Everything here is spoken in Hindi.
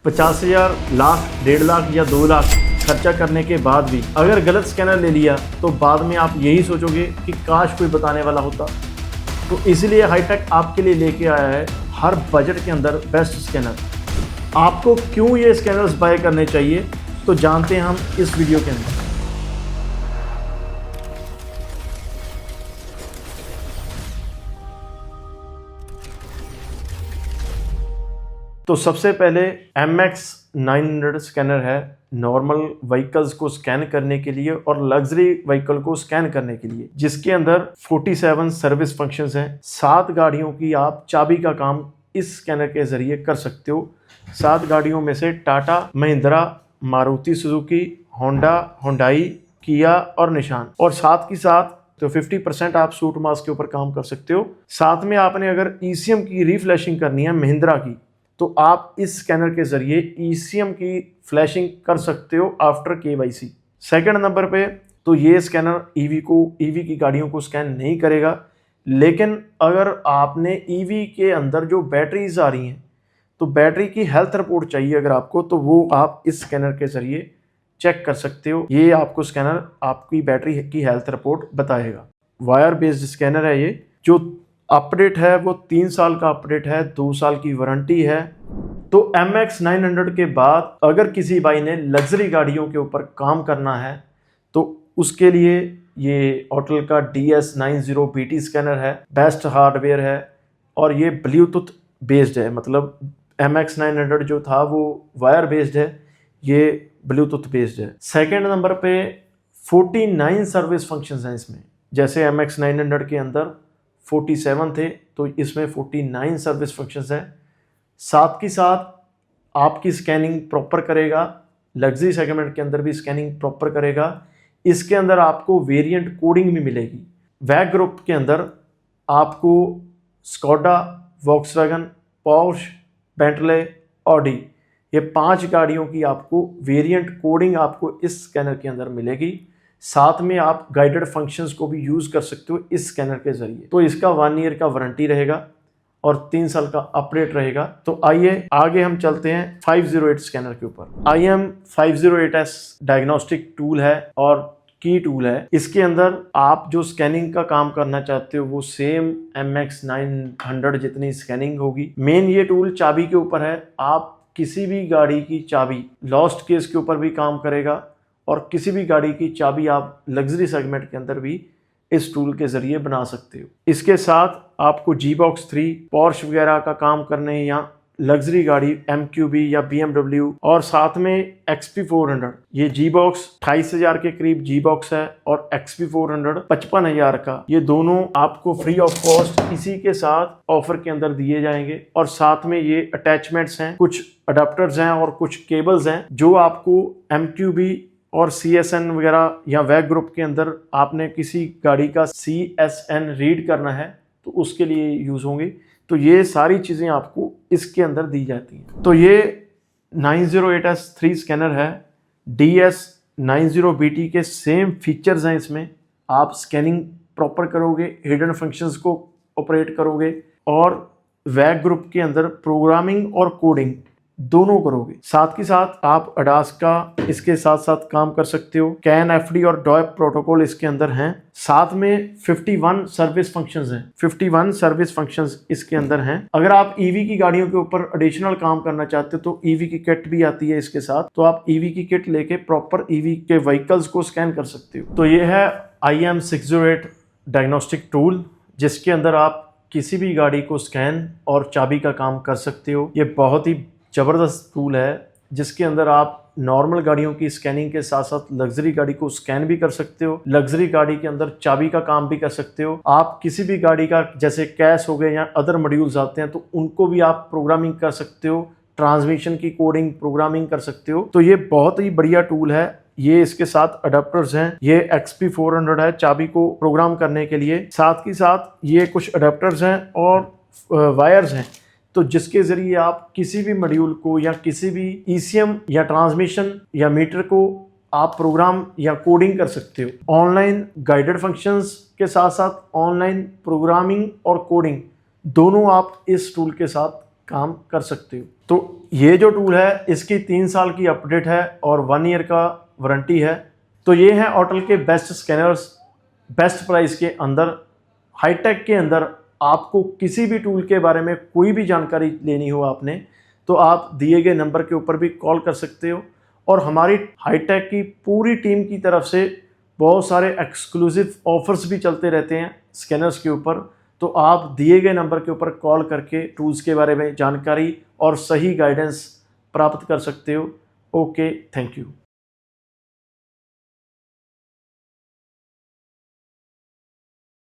50,000, लाख, 1.5 लाख या 2 लाख खर्चा करने के बाद भी अगर गलत स्कैनर ले लिया तो बाद में आप यही सोचोगे कि काश कोई बताने वाला होता। तो इसलिए हाईटेक आपके लिए लेके आया है हर बजट के अंदर बेस्ट स्कैनर। आपको क्यों ये स्कैनर्स बाय करने चाहिए तो जानते हैं हम इस वीडियो के अंदर। तो सबसे पहले MX 900 स्कैनर है नॉर्मल व्हीकल्स को स्कैन करने के लिए और लग्जरी व्हीकल को स्कैन करने के लिए, जिसके अंदर 47 सर्विस फंक्शंस हैं। 7 गाड़ियों की आप चाबी का काम इस स्कैनर के जरिए कर सकते हो। 7 गाड़ियों में से Tata, Mahindra, Maruti Suzuki, Honda, Hyundai, किया और निशान। और साथ ही साथ तो 50% आप सूट मास्क के ऊपर काम कर सकते हो। साथ में आपने अगर ECM की रीफ्लैशिंग करनी है महिंद्रा की, तो आप इस स्कैनर के जरिए ECM की फ्लैशिंग कर सकते हो आफ्टर KYC। सेकंड नंबर पे तो ये स्कैनर EV की गाड़ियों को स्कैन नहीं करेगा, लेकिन अगर आपने EV के अंदर जो बैटरीज आ रही हैं तो बैटरी की हेल्थ रिपोर्ट चाहिए अगर आपको, तो वो आप इस स्कैनर के जरिए चेक कर सकते हो। ये आपको स्कैनर आपकी बैटरी की हेल्थ रिपोर्ट बताएगा। वायर बेस्ड स्कैनर है ये। जो अपडेट है वो 3 साल का अपडेट है, 2 साल की वारंटी है। तो MX 900 के बाद अगर किसी भाई ने लग्जरी गाड़ियों के ऊपर काम करना है तो उसके लिए ये ऑटल का DS90 BT स्कैनर है। बेस्ट हार्डवेयर है और ये ब्लूटूथ बेस्ड है। मतलब MX 900 जो था वो वायर बेस्ड है, ये ब्लूटूथ बेस्ड है। सेकेंड नंबर पे 49 सर्विस फंक्शंस हैं इसमें। जैसे MX 900 के अंदर 47 थे तो इसमें 49 सर्विस फंक्शंस हैं। साथ ही साथ आपकी स्कैनिंग प्रॉपर करेगा, लग्जरी सेगमेंट के अंदर भी स्कैनिंग प्रॉपर करेगा। इसके अंदर आपको वेरिएंट कोडिंग भी मिलेगी। वैग ग्रुप के अंदर आपको Skoda, Volkswagen, Porsche, Bentley, Audi, ये 5 गाड़ियों की आपको वेरिएंट कोडिंग आपको इस स्कैनर के अंदर मिलेगी। साथ में आप गाइडेड फंक्शंस को भी यूज़ कर सकते हो इस स्कैनर के जरिए। तो इसका 1 ईयर का वारंटी रहेगा और 3 साल का अपडेट रहेगा। तो आइए आगे हम चलते हैं 508 स्कैनर के ऊपर। IM 508S डायग्नोस्टिक टूल है और की टूल है। इसके अंदर आप जो स्कैनिंग का काम करना चाहते हो वो सेम MX 900 जितनी स्कैनिंग होगी। मेन ये टूल चाबी के ऊपर है। आप किसी भी गाड़ी की चाबी लॉस्ट केस के ऊपर भी काम करेगा और किसी भी गाड़ी की चाबी आप लग्जरी सेगमेंट के अंदर भी इस टूल के जरिए बना सकते हो। इसके साथ आपको G-Box 3, पोर्श वगैरह का काम करने या लग्जरी गाड़ी MQB या BMW और साथ में XP400, ये G-Box 28,000 के करीब G-Box है और XP400 55,000 का। ये दोनों आपको फ्री ऑफ कॉस्ट इसी के साथ ऑफर के अंदर दिए जाएंगे। और साथ में ये अटैचमेंट्स हैं, कुछ अडाप्टर्स हैं और कुछ केबल्स हैं जो आपको MQB और CSN वगैरह या वैग ग्रुप के अंदर आपने किसी गाड़ी का CSN रीड करना है तो उसके लिए यूज़ होंगे। तो ये सारी चीज़ें आपको इसके अंदर दी जाती हैं। तो ये 908S3 स्कैनर है। DS90 BT के सेम फीचर्स हैं इसमें। आप स्कैनिंग प्रॉपर करोगे, हिडन फंक्शंस को ऑपरेट करोगे और वैग ग्रुप के अंदर प्रोग्रामिंग और कोडिंग दोनों करोगे। साथ ही साथ आप ADAS का इसके साथ साथ काम कर सकते हो। CAN, FD और DOAP प्रोटोकॉल इसके अंदर हैं। साथ में 51 सर्विस फंक्शंस हैं। 51 सर्विस फंक्शंस इसके अंदर हैं। अगर आप EV की गाड़ियों के ऊपर एडिशनल काम करना चाहते हो तो EV की किट भी आती है इसके साथ। तो आप EV की किट लेके प्रॉपर EV के व्हीकल्स को स्कैन कर सकते हो। तो ये है IM 608 डायग्नोस्टिक टूल, जिसके अंदर आप किसी भी गाड़ी को स्कैन और चाबी का काम कर सकते हो। ये बहुत ही ज़बरदस्त टूल है जिसके अंदर आप नॉर्मल गाड़ियों की स्कैनिंग के साथ साथ लग्जरी गाड़ी को स्कैन भी कर सकते हो। लग्जरी गाड़ी के अंदर चाबी का काम भी कर सकते हो। आप किसी भी गाड़ी का जैसे कैश हो गए या अदर मॉड्यूल्स आते हैं तो उनको भी आप प्रोग्रामिंग कर सकते हो। ट्रांसमिशन की कोडिंग प्रोग्रामिंग कर सकते हो। तो ये बहुत ही बढ़िया टूल है। ये इसके साथ अडेप्टर्स हैं। ये XP400 है चाबी को प्रोग्राम करने के लिए। साथ ही साथ ये कुछ अडेप्टर्स हैं और वायर्स हैं, तो जिसके ज़रिए आप किसी भी मॉड्यूल को या किसी भी ECM या ट्रांसमिशन या मीटर को आप प्रोग्राम या कोडिंग कर सकते हो। ऑनलाइन गाइडेड फंक्शंस के साथ साथ ऑनलाइन प्रोग्रामिंग और कोडिंग दोनों आप इस टूल के साथ काम कर सकते हो। तो ये जो टूल है इसकी 3 साल की अपडेट है और 1 ईयर का वारंटी है। तो ये हैं ऑटल के बेस्ट स्कैनर्स बेस्ट प्राइस के अंदर। हाईटेक के अंदर आपको किसी भी टूल के बारे में कोई भी जानकारी लेनी हो आपने, तो आप दिए गए नंबर के ऊपर भी कॉल कर सकते हो। और हमारी हाईटेक की पूरी टीम की तरफ से बहुत सारे एक्सक्लूसिव ऑफर्स भी चलते रहते हैं स्कैनर्स के ऊपर। तो आप दिए गए नंबर के ऊपर कॉल करके टूल्स के बारे में जानकारी और सही गाइडेंस प्राप्त कर सकते हो। Okay, thank you.